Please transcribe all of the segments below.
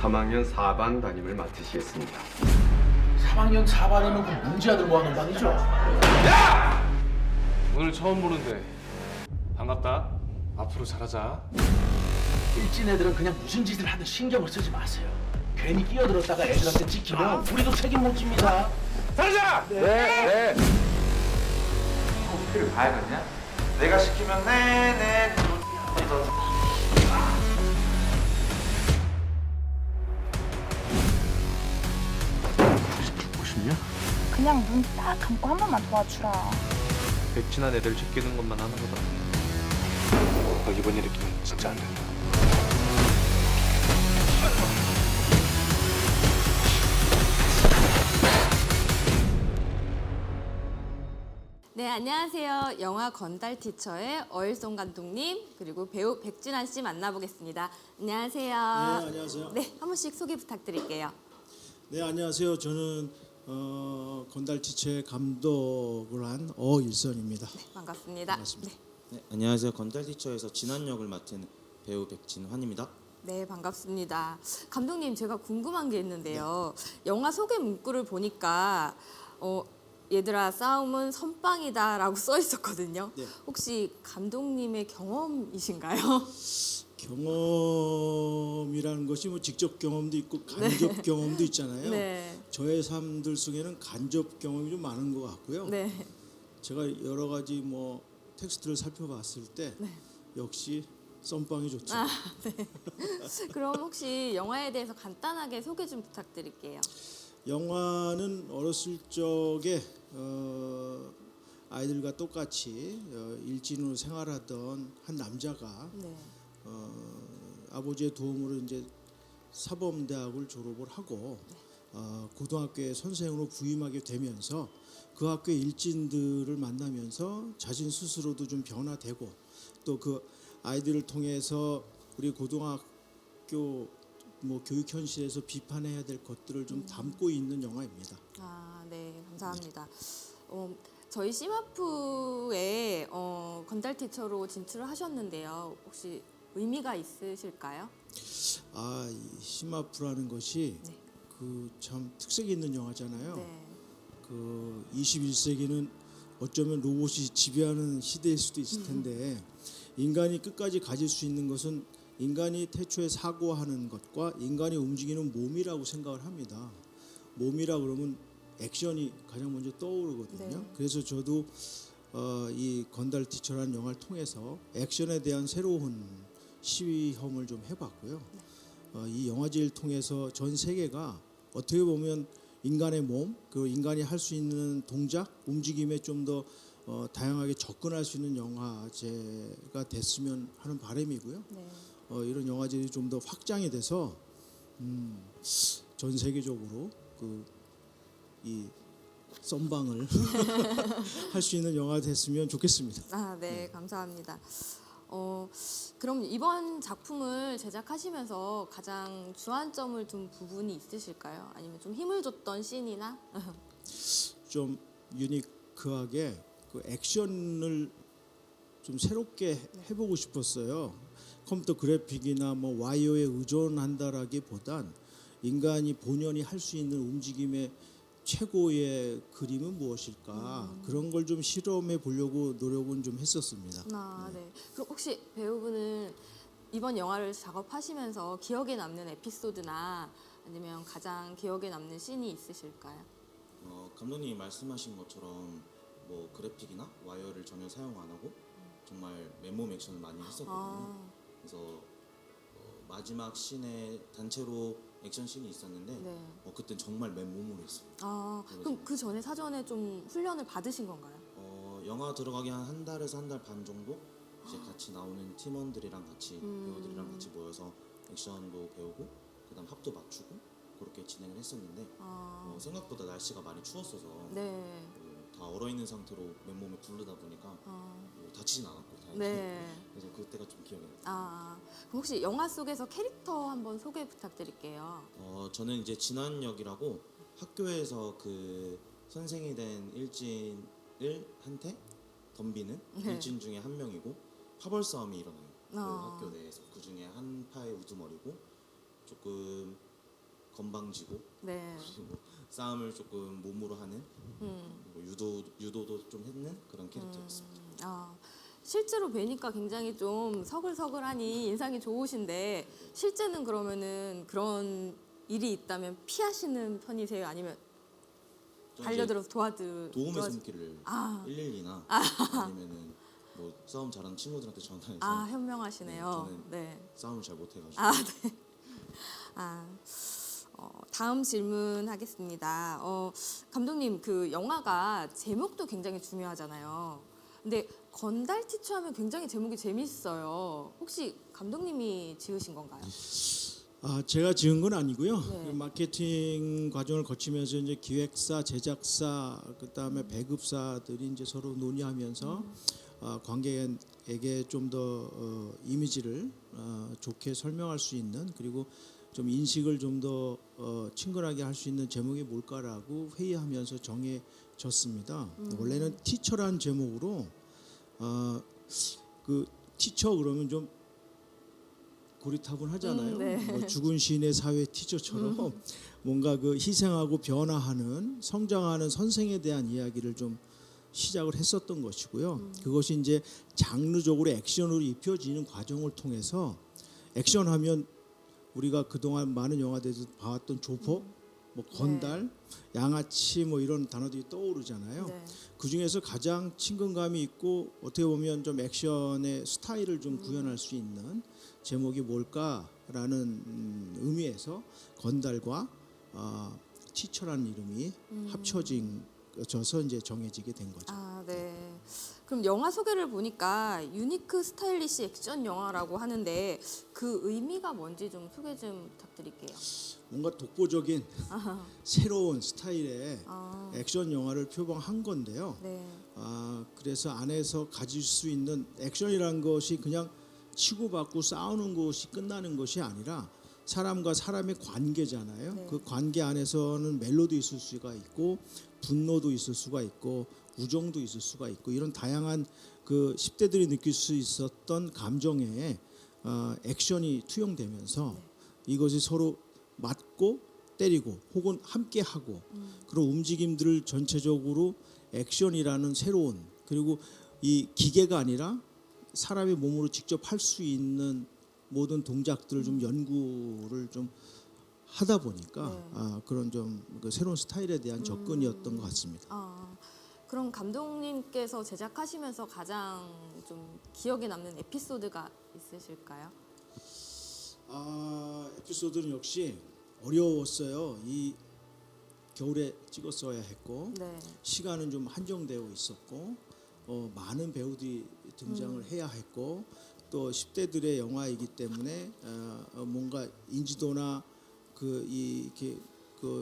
3학년 4반 담임을 맡으시겠습니다. 3학년 4반이면 그 문제아들 모아놓은 반이죠? 오늘 처음 보는데 반갑다. 앞으로 잘하자. 일진 애들은 그냥 무슨 짓을 하든 신경을 쓰지 마세요. 괜히 끼어들었다가 애들한테 찍히면 우리도 책임 못 집니다. 잘하자. 네. 커피를 봐야겠냐? 내가 시키면 네네 너 죽고 싶냐? 그냥 눈 딱 감고 한 번만 도와주라. 백진한 애들 제끼는 것만 하는 거다. 이번 일 있으면 진짜 안 된다. 네, 안녕하세요. 영화 건달 티처의 어일송 감독님 그리고 배우 백진환 씨 만나보겠습니다. 안녕하세요. 네, 안녕하세요. 네, 한 분씩 소개 부탁드릴게요. 네, 안녕하세요. 저는 건달티처의 감독을 한 어일선입니다. 네, 반갑습니다. 반갑습니다. 네, 네, 안녕하세요. 건달티처에서 진한 역을 맡은 배우 백진환입니다. 네, 반갑습니다. 감독님, 제가 궁금한 게 있는데요. 영화 소개 문구를 보니까 얘들아 싸움은 선빵이다라고 써 있었거든요. 네. 혹시 감독님의 경험이신가요? 경험이라는 것이 뭐 직접 경험도 있고 간접 경험도 있잖아요. 네. 저의 삶들 속에는 간접 경험이 좀 많은 것 같고요. 네. 제가 여러 가지 뭐 텍스트를 살펴봤을 때 역시 썸빵이 좋죠. 그럼 혹시 영화에 대해서 간단하게 소개 좀 부탁드릴게요. 영화는 어렸을 적에 아이들과 똑같이 일진으로 생활하던 한 남자가 네. 아버지의 도움으로 이제 사범대학을 졸업을 하고 고등학교의 선생으로 부임하게 되면서 그 학교의 일진들을 만나면서 자신 스스로도 좀 변화되고 또 그 아이들을 통해서 우리 고등학교 뭐 교육 현실에서 비판해야 될 것들을 좀 담고 있는 영화입니다. 아, 네, 감사합니다. 저희 시마프에 건달 티처로 진출을 하셨는데요. 혹시 의미가 있으실까요? 이 시마프라는 것이 네. 그 참 특색이 있는 영화잖아요. 네. 그 21세기는 어쩌면 로봇이 지배하는 시대일 수도 있을 텐데 인간이 끝까지 가질 수 있는 것은 인간이 태초에 사고하는 것과 인간이 움직이는 몸이라고 생각을 합니다. 몸이라 그러면 액션이 가장 먼저 떠오르거든요. 네. 그래서 저도 이 건달 티처라는 영화를 통해서 액션에 대한 새로운 시험을 좀 해봤고요. 이 영화제를 통해서 전 세계가 어떻게 보면 인간의 몸, 그리고 인간이 할 수 있는 동작, 움직임에 좀 더 다양하게 접근할 수 있는 영화제가 됐으면 하는 바람이고요. 네. 이런 영화제들이 좀 더 확장이 돼서 전 세계적으로 이 썸방을 할 수 있는 영화가 됐으면 좋겠습니다. 아, 네, 감사합니다. 그럼 이번 작품을 제작하시면서 가장 주안점을 둔 부분이 있으실까요? 아니면 좀 힘을 줬던 씬이나? 좀 유니크하게 그 액션을 좀 새롭게 해보고 싶었어요. 컴퓨터 그래픽이나 뭐 와이어에 의존한다라기보단 인간이 본연이 할 수 있는 움직임의 최고의 그림은 무엇일까 그런 걸 좀 실험해 보려고 노력은 좀 했었습니다. 아, 네. 그럼 혹시 배우분은 이번 영화를 작업하시면서 기억에 남는 에피소드나 아니면 가장 기억에 남는 씬이 있으실까요? 감독님이 말씀하신 것처럼 뭐 그래픽이나 와이어를 전혀 사용 안 하고 정말 맨몸 액션을 많이 했었거든요. 그래서 마지막 씬에 단체로 액션 씬이 있었는데 네. 그땐 정말 맨몸으로 했어요. 그럼 그 전에 사전에 좀 훈련을 받으신 건가요? 영화 들어가기 한 달에서 한 달 반 정도 이제 같이 나오는 팀원들이랑 같이 배우들이랑 같이 모여서 액션도 배우고 그다음 합도 맞추고 그렇게 진행을 했었는데 생각보다 날씨가 많이 추웠어서 네. 다 얼어 있는 상태로 맨몸에 굴르다 보니까 다치진 않았고 다행히. 네. 그래서 그때가 좀 기억이 나요. 그럼 혹시 영화 속에서 캐릭터 한번 소개 부탁드릴게요. 저는 이제 진한 역이라고 학교에서 그 선생이 된 일진을 한테 덤비는 일진 중에 한 명이고 파벌 싸움이 일어나요. 그 학교 내에서 그 중에 한 파의 우두머리고 조금 건방지고 네. 그리고 싸움을 조금 몸으로 하는 그리고 유도도 좀 했는 그런 캐릭터였습니다. 아, 실제로 뵈니까 굉장히 좀 서글서글하니 인상이 좋으신데 실제는 그러면은 그런 일이 있다면 피하시는 편이세요? 아니면 저는 달려들어서 이제 도움의 손길을 아. 112나 아니면은 뭐 싸움 잘하는 친구들한테 전화해서 아, 현명하시네요. 저는 네. 싸움을 잘 못해가지고 아, 네. 아, 다음 질문 하겠습니다. 감독님, 그 영화가 제목도 굉장히 중요하잖아요. 근데 건달 티처 하면 굉장히 제목이 재밌어요. 혹시 감독님이 지으신 건가요? 제가 지은 건 아니고요. 네. 그 마케팅 과정을 거치면서 이제 기획사, 제작사, 그다음에 배급사들이 이제 서로 논의하면서 관객에게 좀 더 이미지를 좋게 설명할 수 있는, 그리고 좀 인식을 좀 더 친근하게 할 수 있는 제목이 뭘까라고 회의하면서 정해졌습니다. 원래는 티처라는 제목으로 그 티처 그러면 좀 고리타분하잖아요. 네. 뭐 죽은 시인의 사회 티처처럼 뭔가 그 희생하고 변화하는, 성장하는 선생에 대한 이야기를 좀 시작을 했었던 것이고요. 그것이 이제 장르적으로 액션으로 입혀지는 과정을 통해서, 액션하면 우리가 그동안 많은 영화들에서 봐왔던 조폭, 뭐 건달, 양아치 뭐 이런 단어들이 떠오르잖아요. 네. 그 중에서 가장 친근감이 있고 어떻게 보면 좀 액션의 스타일을 좀 구현할 수 있는 제목이 뭘까라는 의미에서 건달과 티처라는 이름이 합쳐져서 이제 정해지게 된 거죠. 아, 네. 그럼 영화 소개를 보니까 유니크 스타일리시 액션 영화라고 하는데 그 의미가 뭔지 좀 소개 좀 부탁드릴게요. 뭔가 독보적인 새로운 스타일의 액션 영화를 표방한 건데요. 네. 그래서 안에서 가질 수 있는 액션이라는 것이 그냥 치고받고 싸우는 것이 끝나는 것이 아니라 사람과 사람의 관계잖아요. 네. 그 관계 안에서는 멜로도 있을 수가 있고 분노도 있을 수가 있고 우정도 있을 수가 있고, 이런 다양한 그 10대들이 느낄 수 있었던 감정에 액션이 투영되면서 이것이 서로 맞고 때리고 혹은 함께하고 그런 움직임들을 전체적으로 액션이라는 새로운, 그리고 이 기계가 아니라 사람의 몸으로 직접 할 수 있는 모든 동작들을 좀 연구를 좀 하다 보니까 그런 좀 그 새로운 스타일에 대한 접근이었던 것 같습니다. 그럼 감독님께서 제작하시면서 가장 좀 기억에 남는 에피소드가 있으실까요? 에피소드는 역시 어려웠어요. 이 겨울에 찍었어야 했고 네. 시간은 좀 한정되어 있었고 많은 배우들이 등장을 해야 했고 또 10대들의 영화이기 때문에 뭔가 인지도나 이렇게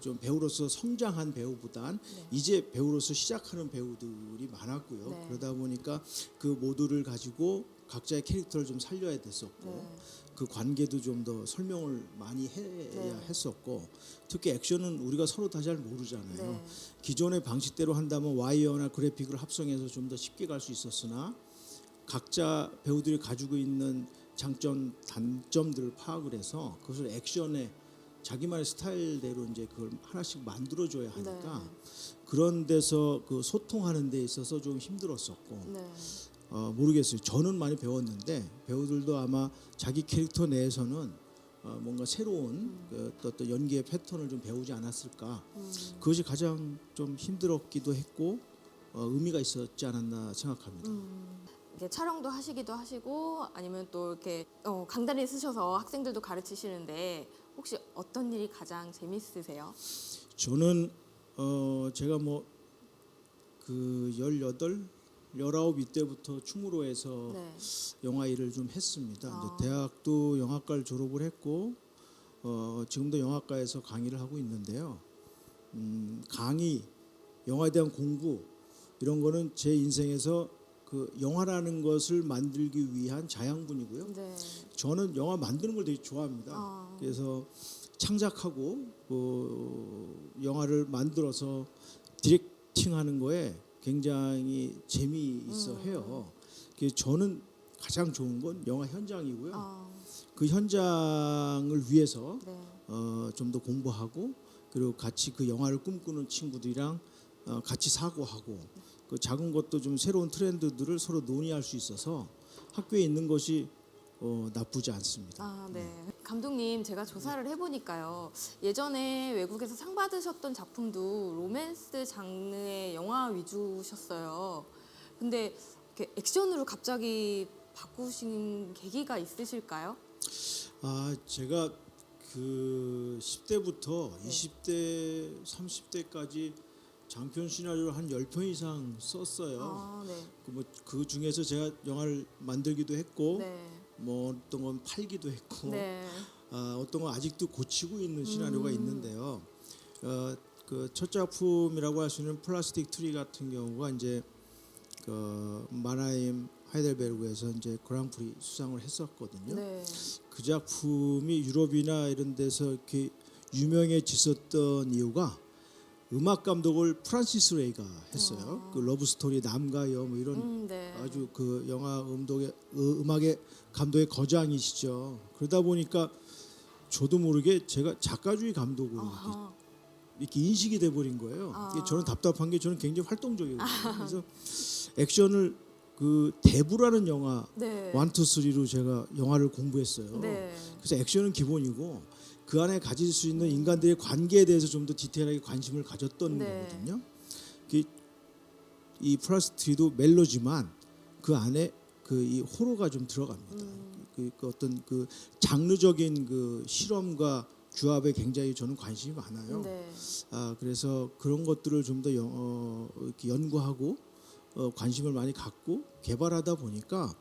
좀 배우로서 성장한 배우보단 이제 배우로서 시작하는 배우들이 많았고요. 네. 그러다 보니까 그 모두를 가지고 각자의 캐릭터를 좀 살려야 됐었고 그 관계도 좀 더 설명을 많이 해야 했었고, 특히 액션은 우리가 서로 다 잘 모르잖아요. 기존의 방식대로 한다면 와이어나 그래픽을 합성해서 좀 더 쉽게 갈 수 있었으나 각자 배우들이 가지고 있는 장점, 단점들을 파악을 해서 그것을 액션에 자기만의 스타일대로 이제 그걸 하나씩 만들어줘야 하니까 그런 데서 그 소통하는 데 있어서 좀 힘들었었고 모르겠어요. 저는 많이 배웠는데 배우들도 아마 자기 캐릭터 내에서는 뭔가 새로운 어떤 연기의 패턴을 좀 배우지 않았을까. 그것이 가장 좀 힘들었기도 했고 의미가 있었지 않았나 생각합니다. 이게 촬영도 하시기도 하시고 아니면 또 이렇게 강단에 쓰셔서 학생들도 가르치시는데 혹시 어떤 일이 가장 재밌으세요? 저는 제가 뭐 그 18, 19 이때부터 충무로에서 영화 일을 좀 했습니다. 이제 대학도 영화과를 졸업을 했고 지금도 영화과에서 강의를 하고 있는데요. 강의, 영화에 대한 공부 이런 거는 제 인생에서 그 영화라는 것을 만들기 위한 자양분이고요. 저는 영화 만드는 걸 되게 좋아합니다. 그래서 창작하고 영화를 만들어서 디렉팅하는 거에 굉장히 재미있어 해요. 그래서 저는 가장 좋은 건 영화 현장이고요. 그 현장을 위해서 좀 더 공부하고 그리고 같이 그 영화를 꿈꾸는 친구들이랑 같이 사고하고 그 작은 것도 좀 새로운 트렌드들을 서로 논의할 수 있어서 학교에 있는 것이 나쁘지 않습니다. 아, 네. 감독님, 제가 조사를 해보니까요. 예전에 외국에서 상 받으셨던 작품도 로맨스 장르의 영화 위주셨어요. 근데 이렇게 액션으로 갑자기 바꾸신 계기가 있으실까요? 제가 그 10대부터 20대, 30대까지 장편 시나리오를 한 10편 이상 썼어요. 아, 네. 그 중에서 제가 영화를 만들기도 했고 네. 뭐 어떤 건 팔기도 했고 네. 어떤 건 아직도 고치고 있는 시나리오가 있는데요. 그 첫 작품이라고 할 수 있는 플라스틱 트리 같은 경우가 이제 그 마나임 하이델베르그에서 이제 그랑프리 수상을 했었거든요. 네. 그 작품이 유럽이나 이런 데서 이렇게 유명해졌던 이유가 음악 감독을 프란시스 레이가 했어요. 그 러브 스토리 남과 여 뭐 이런 네. 아주 그 영화 음악의 감독의 거장이시죠. 그러다 보니까 저도 모르게 제가 작가주의 감독으로 이렇게 인식이 돼 버린 거예요. 이게 저는 답답한 게 저는 굉장히 활동적이거든요. 그래서 액션을 그 대부라는 영화 네. 1, 2, 3로 제가 영화를 공부했어요. 네. 그래서 액션은 기본이고 그 안에 가질 수 있는 인간들의 관계에 대해서 좀 더 디테일하게 관심을 가졌던 네. 거거든요. 이 플라스틱도 멜로지만 그 안에 그 이 호러가 좀 들어갑니다. 그 어떤 그 장르적인 그 실험과 규합에 굉장히 저는 관심이 많아요. 네. 그래서 그런 것들을 좀 더 이렇게 연구하고 관심을 많이 갖고 개발하다 보니까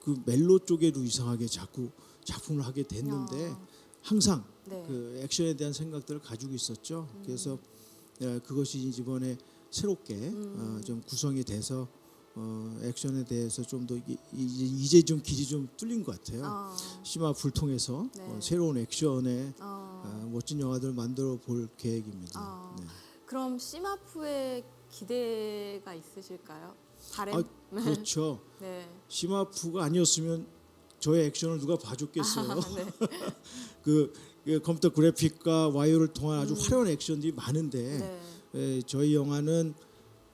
그 멜로 쪽에도 이상하게 자꾸 작품을 하게 됐는데 항상 네. 그 액션에 대한 생각들을 가지고 있었죠. 그래서 그것이 이번에 새롭게 좀 구성이 돼서 액션에 대해서 좀 더 이제 좀 길이 좀 뚫린 것 같아요. 시마프를 통해서 네. 새로운 액션의 멋진 영화들을 만들어 볼 계획입니다. 네. 그럼 시마프의 기대가 있으실까요? 바램? 그렇죠. 네. 시마프가 아니었으면 저의 액션을 누가 봐줬겠어요. 네. 그 컴퓨터 그래픽과 와이어를 통한 아주 화려한 액션들이 많은데 네. 저희 영화는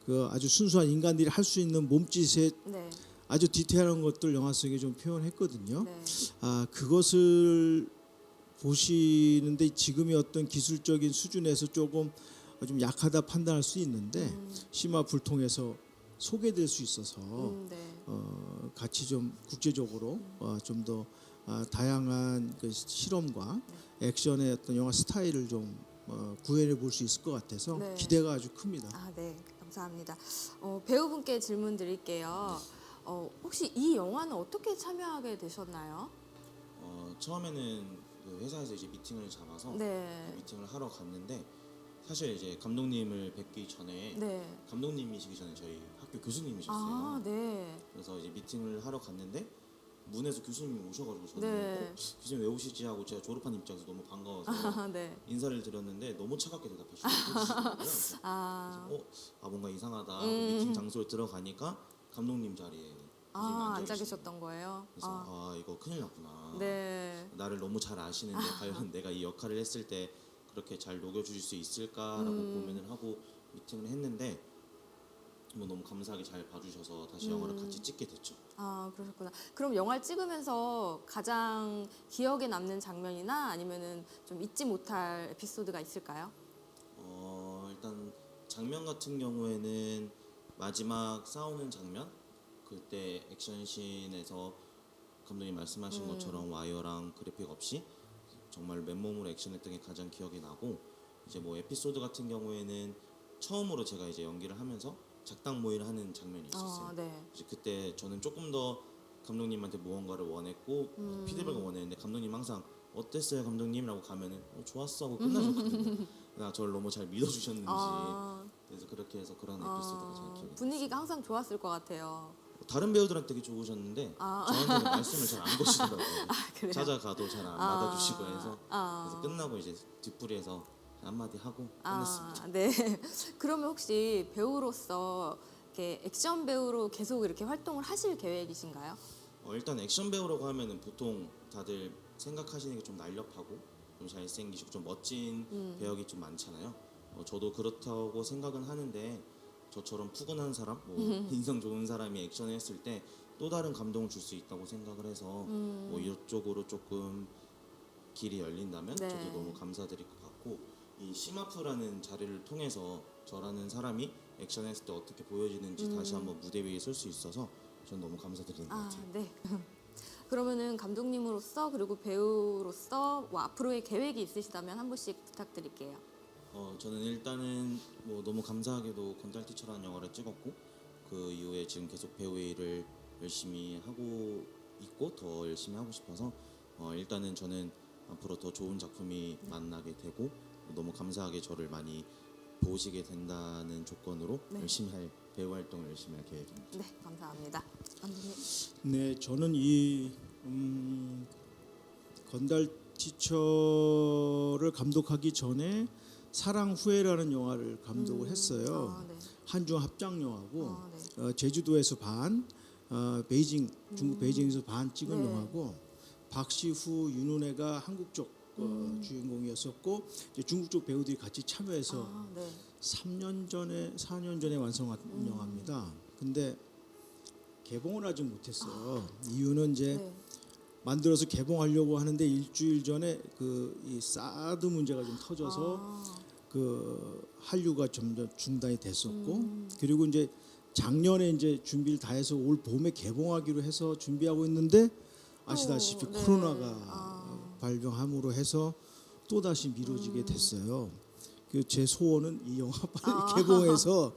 그 아주 순수한 인간들이 할 수 있는 몸짓에 네. 아주 디테일한 것들 영화 속에 좀 표현했거든요. 네. 그것을 보시는데 지금의 어떤 기술적인 수준에서 조금 좀 약하다 판단할 수 있는데 시마프를 통해서 소개될 수 있어서 네. 같이 좀 국제적으로 좀 더 다양한 그 실험과 액션의 어떤 영화 스타일을 좀 구현해 볼 수 있을 것 같아서 네. 기대가 아주 큽니다. 네. 감사합니다. 배우분께 질문 드릴게요. 혹시 이 영화는 어떻게 참여하게 되셨나요? 처음에는 그 회사에서 이제 미팅을 잡아서 네. 미팅을 하러 갔는데 사실 이제 감독님을 뵙기 전에 네. 감독님이시기 전에 저희 학교 교수님이셨어요. 아, 네. 그래서 이제 미팅을 하러 갔는데 문에서 교수님이 오셔가지고 저는 네. 교수님 왜 오시지 하고 제가 졸업한 입장에서 너무 반가워서 네. 인사를 드렸는데 너무 차갑게 대답하시더라고요. 그래서 뭔가 이상하다 하고 미팅 장소에 들어가니까 감독님 자리에 교수님이 앉아 계셨던 거예요? 그래서 이거 큰일 났구나. 네. 나를 너무 잘 아시는데 과연 내가 이 역할을 했을 때 그렇게 잘 녹여주실 수 있을까라고 고민을 하고 미팅을 했는데 뭐 너무 감사하게 잘 봐주셔서 다시 영화를 같이 찍게 됐죠. 그러셨구나. 그럼 영화를 찍으면서 가장 기억에 남는 장면이나 아니면은 좀 잊지 못할 에피소드가 있을까요? 일단 장면 같은 경우에는 마지막 싸우는 장면 그때 액션씬에서 감독님 말씀하신 것처럼 와이어랑 그래픽 없이 정말 맨몸으로 액션했던 게 가장 기억이 나고 이제 뭐 에피소드 같은 경우에는 처음으로 제가 이제 연기를 하면서 작당 모의를 하는 장면이 있었어요. 네. 이제 그때 저는 조금 더 감독님한테 무언가를 원했고 피드백을 원했는데 감독님 항상 어땠어요 감독님이라고 가면은 좋았어 하고 끝나셨거든요. 저를 너무 잘 믿어주셨는지 그래서 그렇게 해서 그런 에피소드가 잘 기억이 나요. 분위기가 항상 좋았을 것 같아요. 다른 배우들한테 되게 좋으셨는데 저한테는 말씀을 잘 안 거시더라고요. 그래요? 찾아가도 잘 안 받아주시고 해서 그래서 끝나고 이제 뒷부리에서 한마디 하고 끝냈습니다. 네. 그러면 혹시 배우로서 이렇게 액션 배우로 계속 이렇게 활동을 하실 계획이신가요? 일단 액션 배우라고 하면은 보통 다들 생각하시는 게 좀 날렵하고 좀 잘생기시고 좀 멋진 배역이 좀 많잖아요. 저도 그렇다고 생각은 하는데 저처럼 푸근한 사람, 뭐 인성 좋은 사람이 액션을 했을 때 또 다른 감동을 줄 수 있다고 생각을 해서 뭐 이쪽으로 조금 길이 열린다면 네. 저도 너무 감사드릴 것 같고 이 시마프라는 자리를 통해서 저라는 사람이 액션했을 때 어떻게 보여지는지 다시 한번 무대 위에 설 수 있어서 전 너무 감사드리는 것 같아요. 네. 그러면은 감독님으로서 그리고 배우로서 뭐 앞으로의 계획이 있으시다면 한 분씩 부탁드릴게요. 저는 일단은 뭐 너무 감사하게도 건달티처라는 영화를 찍었고 그 이후에 지금 계속 배우 일을 열심히 하고 있고 더 열심히 하고 싶어서 일단은 저는 앞으로 더 좋은 작품이 만나게 되고 너무 감사하게 저를 많이 보시게 된다는 조건으로 네. 열심히 할 배우 활동을 열심히 할 계획입니다. 네, 감사합니다. 감독님. 네, 저는 이 건달 티처를 감독하기 전에 사랑 후회라는 영화를 감독을 했어요. 네. 한중 합작 영화고 네. 제주도에서 반, 베이징 중국 베이징에서 반 찍은 네. 영화고 박시후, 윤은혜가 한국 쪽 주인공이었었고 이제 중국 쪽 배우들이 같이 참여해서 네. 3년 전에 4년 전에 완성한 영화입니다. 근데 개봉을 아직 못했어요. 이유는 이제 네. 만들어서 개봉하려고 하는데 일주일 전에 그 이 사드 문제가 좀 터져서 그 한류가 점점 중단이 됐었고 그리고 이제 작년에 이제 준비를 다 해서 올 봄에 개봉하기로 해서 준비하고 있는데 아시다시피 네. 코로나가 발병함으로 해서 또 다시 미뤄지게 됐어요. 그 제 소원은 이 영화 빨리 개봉해서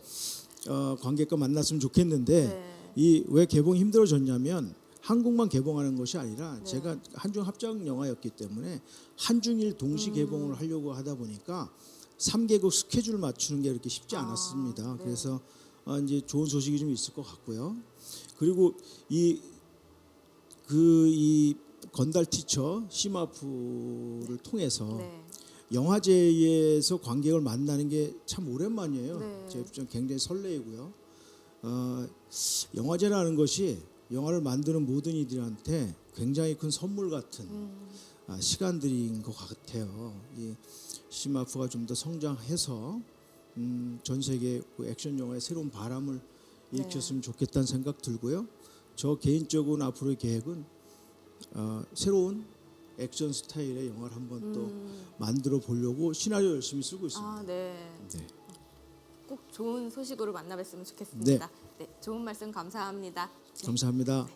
관객과 만났으면 좋겠는데 네. 이 왜 개봉이 힘들어졌냐면 한국만 개봉하는 것이 아니라 네. 제가 한중 합작 영화였기 때문에 한중일 동시 개봉을 하려고 하다 보니까 3개국 스케줄 맞추는 게 그렇게 쉽지 않았습니다. 네. 그래서 이제 좋은 소식이 좀 있을 것 같고요. 그리고 이 건달 티처 시마프를 통해서 네. 영화제에서 관객을 만나는 게 참 오랜만이에요. 네. 제가 좀 굉장히 설레이고요. 영화제라는 것이 영화를 만드는 모든 이들한테 굉장히 큰 선물 같은 시간들인 것 같아요. 이 시마프가 좀 더 성장해서 전 세계 그 액션 영화의 새로운 바람을 일으켰으면 좋겠다는 생각 들고요. 저 개인적으로 앞으로의 계획은 새로운 액션 스타일의 영화를 한번 또 만들어 보려고 시나리오 열심히 쓰고 있습니다. 네. 네. 꼭 좋은 소식으로 만나뵀으면 좋겠습니다. 네. 좋은 말씀 감사합니다. 감사합니다.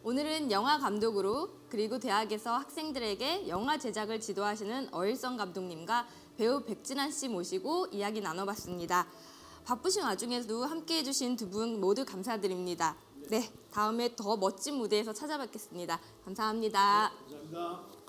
오늘은 영화 감독으로 그리고 대학에서 학생들에게 영화 제작을 지도하시는 어일성 감독님과 배우 백진환 씨 모시고 이야기 나눠봤습니다. 바쁘신 와중에도 함께해 주신 두 분 모두 감사드립니다. 네, 다음에 더 멋진 무대에서 찾아뵙겠습니다. 감사합니다. 감사합니다.